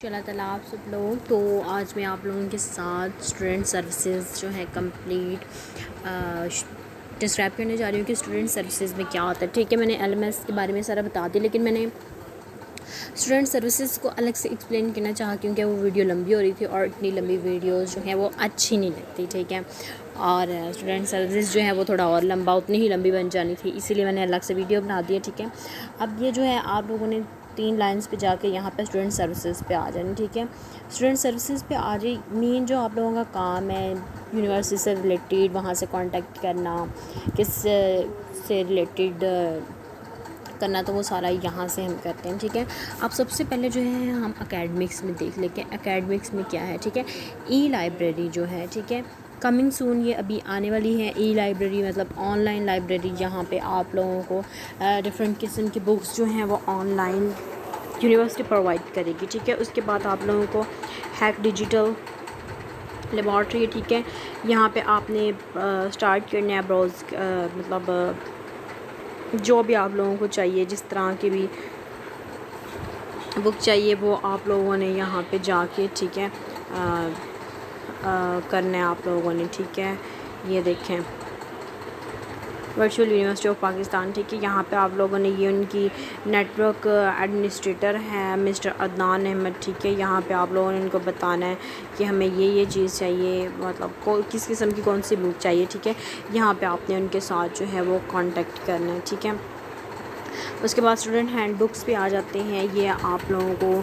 اللہ تعالیٰ آپ سب لوگ. تو آج میں آپ لوگوں کے ساتھ اسٹوڈنٹ سروسز جو ہے کمپلیٹ ڈسکرائب کرنے جا رہی ہوں کہ اسٹوڈنٹ سروسز میں کیا ہوتا ہے. ٹھیک ہے, میں نے ایل ایم ایس کے بارے میں سارا بتا دیا, لیکن میں نے اسٹوڈنٹ سروسز کو الگ سے ایکسپلین کرنا چاہا کیونکہ وہ ویڈیو لمبی ہو رہی تھی اور اتنی لمبی ویڈیوز جو ہیں وہ اچھی نہیں لگتی. ٹھیک ہے, اور اسٹوڈنٹ سروسز جو ہے وہ تھوڑا اور لمبا اتنی ہی لمبی بن جانی تھی, اسی لیے میں نے الگ سے ویڈیو بنا دی ہے. ٹھیک ہے, اب یہ جو ہے آپ لوگوں نے 3 لائنس پہ جا کے یہاں پہ اسٹوڈنٹ سروسز پہ آ جانا. ٹھیک ہے, اسٹوڈنٹ سروسز پہ آ جائے. مین جو آپ لوگوں کا کام ہے یونیورسٹی سے ریلیٹیڈ وہاں سے کانٹیکٹ کرنا, کس سے ریلیٹیڈ کرنا, تو وہ سارا یہاں سے ہم کرتے ہیں. ٹھیک ہے, اب سب سے پہلے جو ہے ہم اکیڈمکس میں دیکھ لیتے ہیں اکیڈمکس میں کیا ہے. ٹھیک ہے, ای لائبریری جو ہے, ٹھیک ہے, کمنگ سون, یہ ابھی آنے والی ہے. ای لائبریری مطلب آن لائن لائبریری, یہاں پہ آپ لوگوں کو ڈفرینٹ قسم کی بکس جو ہیں وہ آن لائن یونیورسٹی پرووائڈ کرے گی. ٹھیک ہے, اس کے بعد آپ لوگوں کو ہیک ڈیجیٹل لیبارٹری. ٹھیک ہے, یہاں پہ آپ نے اسٹارٹ کرنا ہے براؤز, مطلب جو بھی آپ لوگوں کو چاہیے, جس طرح کی بھی بک چاہیے وہ آپ لوگوں نے یہاں پہ جا کے, ٹھیک ہے, کرنا ہے آپ لوگوں نے. ٹھیک ہے, یہ دیکھیں ورچوئل یونیورسٹی آف پاکستان. ٹھیک ہے, یہاں پہ آپ لوگوں نے, یہ ان کی نیٹ ورک ایڈمنسٹریٹر ہیں مسٹر عدنان احمد. ٹھیک ہے, یہاں پہ آپ لوگوں نے ان کو بتانا ہے کہ ہمیں یہ چیز چاہیے, مطلب کس قسم کی کون سی بک چاہیے. ٹھیک ہے, یہاں پہ آپ نے ان کے ساتھ جو ہے وہ کانٹیکٹ کرنا ہے. ٹھیک ہے, اس کے بعد اسٹوڈنٹ ہینڈ بکس پہ آ جاتے ہیں. یہ آپ لوگوں کو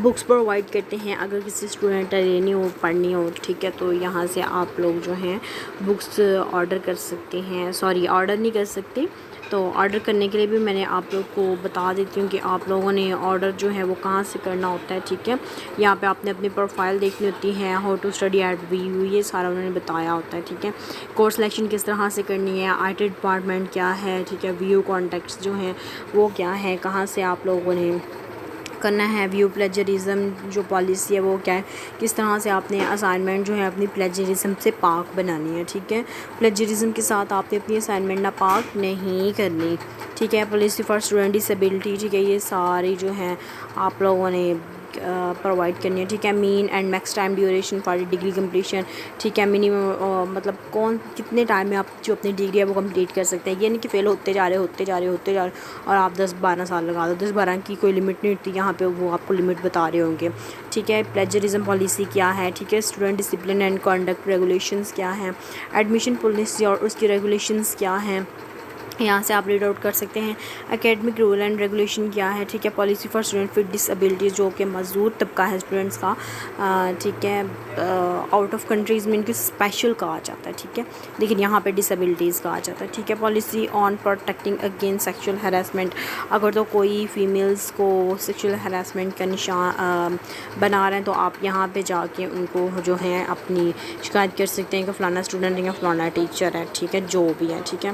بکس پرووائڈ کرتے ہیں اگر کسی اسٹوڈنٹ لینی ہو, پڑھنی ہو. ٹھیک ہے, تو یہاں سے آپ لوگ جو ہیں بکس آرڈر کر سکتے ہیں. آرڈر نہیں کر سکتے, تو آرڈر کرنے کے لیے بھی میں نے آپ لوگ کو بتا دیتی ہوں کہ آپ لوگوں نے آرڈر جو ہے وہ کہاں سے کرنا ہوتا ہے. ٹھیک ہے, یہاں پہ آپ نے اپنی پروفائل دیکھنی ہوتی ہے, how to study at V U, یہ سارا انہوں نے بتایا ہوتا ہے. ٹھیک ہے, کورس سلیکشن کس طرح سے کرنی ہے, آئی ٹی ڈپارٹمنٹ کیا ہے. ٹھیک ہے, ویو کانٹیکٹس جو ہیں وہ کیا ہے, کہاں سے آپ لوگوں نے کرنا ہے. ویو پلیجرزم جو پالیسی ہے وہ کیا ہے, کس طرح سے آپ نے اسائنمنٹ جو ہے اپنی پلیجرزم سے پاک بنانی ہے. ٹھیک ہے, پلیجرزم کے ساتھ آپ نے اپنی اسائنمنٹ نہ پاک نہیں کرنی. ٹھیک ہے, پالیسی فار اسٹوڈنٹ ڈسیبلٹی. ٹھیک ہے, یہ ساری جو ہیں آپ لوگوں نے پرووائڈ کرنی ہے. ٹھیک ہے, min and max time duration for degree completion. ٹھیک ہے, منیمم مطلب کتنے ٹائم میں آپ جو اپنی ڈگری ہے وہ کمپلیٹ کر سکتے ہیں. یہ نہیں کہ فیل ہوتے جا رہے اور آپ 10-12 سال لگا دو. 10-12 کی کوئی لمٹ نہیں ہوتی, یہاں پہ وہ آپ کو لمٹ بتا رہے ہوں گے. ٹھیک ہے, پلیجرزم پالیسی کیا ہے. ٹھیک ہے, student discipline and conduct regulations کیا ہیں, ایڈمیشن پالیسی اور اس کی ریگولیشنز کیا ہیں, یہاں سے آپ ریڈ آؤٹ کر سکتے ہیں. اکیڈمک رول اینڈ ریگولیشن کیا ہے. ٹھیک ہے, policy for student with disabilities, جو کہ معذور طبقہ ہے اسٹوڈنٹس کا. ٹھیک ہے, آؤٹ آف کنٹریز میں ان کی اسپیشل کہا جاتا ہے. ٹھیک ہے, لیکن یہاں پہ ڈسیبلٹیز کہا جاتا ہے. ٹھیک ہے, policy on protecting against sexual harassment, اگر تو کوئی فیمیلز کو سیکشول ہراسمنٹ کا نشان بنا رہے ہیں تو آپ یہاں پہ جا کے ان کو جو ہے اپنی شکایت کر سکتے ہیں کہ فلانا اسٹوڈنٹ یا فلانا ٹیچر ہے. ٹھیک ہے, جو بھی ہے. ٹھیک ہے,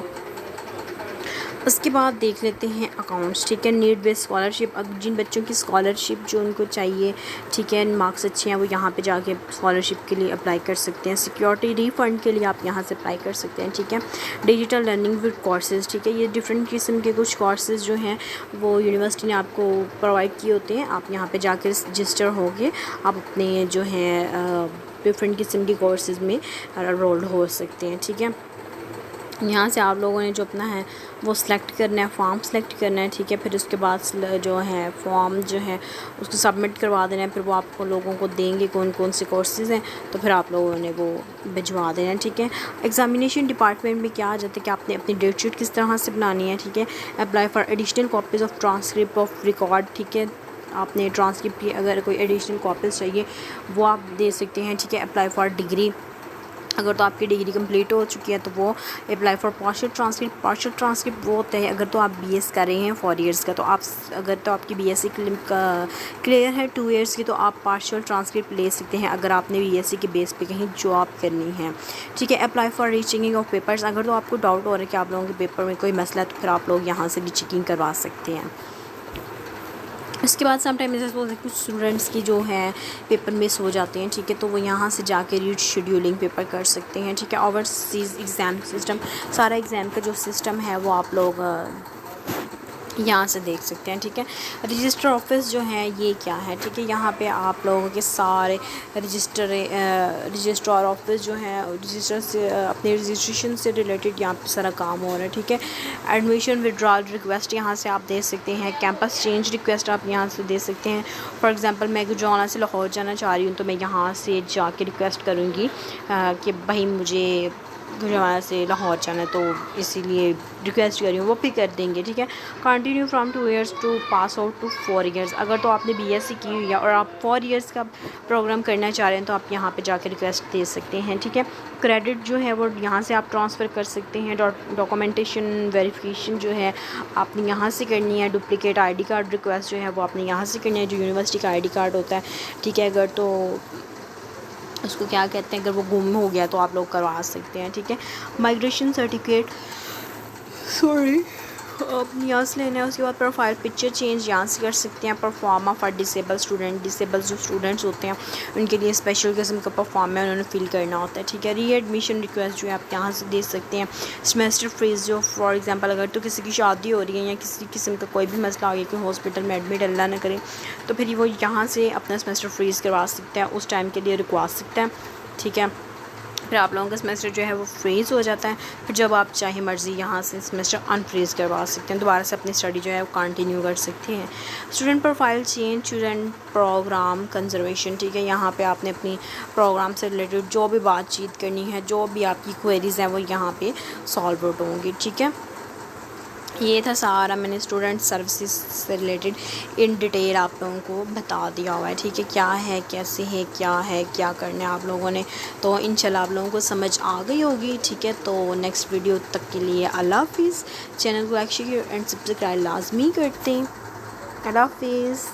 اس کے بعد دیکھ لیتے ہیں اکاؤنٹس. ٹھیک ہے, نیڈ بیس اسکالرشپ, اب جن بچوں کی اسکالرشپ جو ان کو چاہیے, ٹھیک ہے, مارکس اچھے ہیں, وہ یہاں پہ جا کے اسکالرشپ کے لیے اپلائی کر سکتے ہیں. سیکیورٹی ری فنڈ کے لیے آپ یہاں سے اپلائی کر سکتے ہیں. ٹھیک ہے, ڈیجیٹل لرننگ ود کورسز. ٹھیک ہے, یہ ڈفرینٹ قسم کے کچھ کورسز جو ہیں وہ یونیورسٹی نے آپ کو پرووائڈ کیے ہوتے ہیں. آپ یہاں پہ جا کے رجسٹر ہو کے آپ اپنے جو ہیں ڈفرینٹ قسم کے کورسز میں انرولڈ ہو سکتے ہیں. ٹھیک ہے, یہاں سے آپ لوگوں نے جو اپنا ہے وہ سلیکٹ کرنا ہے, فارم سلیکٹ کرنا ہے. ٹھیک ہے, پھر اس کے بعد جو ہے فارم جو ہے اس کو سبمٹ کروا دینا ہے. پھر وہ آپ کو لوگوں کو دیں گے کون کون سے کورسز ہیں, تو پھر آپ لوگوں نے وہ بھجوا دینا ہے. ٹھیک ہے, ایگزامینیشن ڈپارٹمنٹ میں کیا آ جاتا ہے کہ آپ نے اپنی ڈیٹ شیٹ کس طرح سے بنانی ہے. ٹھیک ہے, apply for additional copies of transcript of record. ٹھیک ہے, آپ نے ٹرانسکرپٹ کی اگر کوئی ایڈیشنل کاپیز چاہیے وہ آپ دے سکتے ہیں. ٹھیک ہے, اپلائی فار ڈگری, اگر تو آپ کی ڈگری کمپلیٹ ہو چکی ہے تو وہ apply for partial transcript. Partial transcript وہ ہوتا ہے اگر تو آپ بی ایس کر رہے ہیں 4 ایئرس کا, تو آپ اگر تو آپ کی بی ایس سی کلیئر ہے 2 ایئرس کی, تو آپ پارشل ٹرانسکرپٹ لے سکتے ہیں اگر آپ نے بی ایس سی کے بیس پہ کہیں جاب کرنی ہے. ٹھیک ہے, apply for rechecking of papers, اگر تو آپ کو ڈاؤٹ ہو رہا ہے کہ آپ لوگوں کے پیپر میں کوئی مسئلہ ہے تو پھر آپ لوگ یہاں سے ری چیکنگ کروا سکتے ہیں. اس کے بعد سم ٹائم ایسا ہوتا ہے کچھ اسٹوڈنٹس کی جو ہے پیپر مس ہو جاتے ہیں. ٹھیک ہے, تو وہ یہاں سے جا کے ری شیڈیولنگ پیپر کر سکتے ہیں. ٹھیک ہے, اوورسیز ایگزام سسٹم, سارا ایگزام کا جو سسٹم ہے وہ آپ لوگ یہاں سے دیکھ سکتے ہیں. ٹھیک ہے. رجسٹر آفس جو ہے یہ کیا ہے؟ ٹھیک ہے. یہاں پہ آپ لوگوں کے سارے رجسٹرار آفس جو ہے رجسٹر سے اپنے رجسٹریشن سے ریلیٹڈ یہاں پہ سارا کام ہو رہا ہے. ٹھیک ہے. ایڈمیشن ودرال ریکویسٹ یہاں سے آپ دے سکتے ہیں. کیمپس چینج ریکویسٹ آپ یہاں سے دے سکتے ہیں. فار ایگزامپل میں گوجرانوالا سے لاہور جانا چاہ رہی ہوں تو میں یہاں سے جا کے ریکویسٹ کروں گی کہ بھائی مجھے گوجرانوالا سے لاہور جانا ہے، تو اسی لیے ریکویسٹ کر رہی ہوں، وہ بھی کر دیں گے. ٹھیک ہے. Continue from 2 years to pass out to 4 years. اگر تو آپ نے بی ایس سی کی ہوئی ہے اور آپ 4 ایئرس کا پروگرام کرنا چاہ رہے ہیں تو آپ یہاں پہ جا کے ریکویسٹ دے سکتے ہیں. ٹھیک ہے. کریڈٹ جو ہے وہ یہاں سے آپ ٹرانسفر کر سکتے ہیں. ڈاکومنٹیشن ویریفیکیشن جو ہے آپ نے یہاں سے کرنی ہے. Duplicate I D card request جو ہے وہ آپ نے یہاں سے کرنی ہے، جو یونیورسٹی کا آئی ڈی کارڈ ہوتا ہے. ٹھیک ہے. اگر تو اس کو کیا کہتے ہیں، اگر وہ گم ہو گیا تو آپ لوگ کروا سکتے ہیں. ٹھیک ہے. مائگریشن سرٹیفکیٹ آپ نے یہاں سے لینا ہے. اس کے بعد پروفائل پکچر چینج یہاں سے کر سکتے ہیں. Proforma for disable student, disable جو اسٹوڈنٹس ہوتے ہیں ان کے لیے اسپیشل قسم کا پرفارما انہوں نے فل کرنا ہوتا ہے. ٹھیک ہے. ری ایڈمیشن ریکویسٹ جو ہے آپ یہاں سے دے سکتے ہیں. سیمیسٹر فیس جو فار ایگزامپل اگر تو کسی کی شادی ہو رہی ہے یا کسی قسم کا کوئی بھی مسئلہ آ گیا کہ ہاسپٹل میں ایڈمٹ اللہ نہ کرے، تو پھر وہ یہاں سے اپنا سیمیسٹر فریز کروا سکتا ہے، اس ٹائم کے لیے رکوا سکتا ہے. ٹھیک ہے. پھر آپ لوگوں کا سیمیسٹر جو ہے وہ فریز ہو جاتا ہے. پھر جب آپ چاہے مرضی یہاں سے سیمیسٹر انفریز کروا سکتے ہیں، دوبارہ سے اپنی اسٹڈی جو ہے وہ کنٹینیو کر سکتے ہیں. Student profile change, student programme conservation. ٹھیک ہے. یہاں پہ آپ نے اپنی پروگرام سے ریلیٹڈ جو بھی بات چیت کرنی ہے، جو بھی آپ کی کوئریز ہیں وہ یہاں پہ سالو آؤٹ ہوں گی. ٹھیک ہے. یہ تھا سارا میں نے اسٹوڈنٹ سروسز سے ریلیٹڈ ان ڈیٹیل آپ لوگوں کو بتا دیا ہوا ہے. ٹھیک ہے. کیا ہے، کیسے ہے، کیا کرنا ہے آپ لوگوں نے، تو انشاءاللہ آپ لوگوں کو سمجھ آ گئی ہوگی. ٹھیک ہے. تو نیکسٹ ویڈیو تک کے لیے اللہ حافظ. چینل کو لائک شیئر اینڈ سبسکرائب لازمی کرتے ہیں. اللہ حافظ.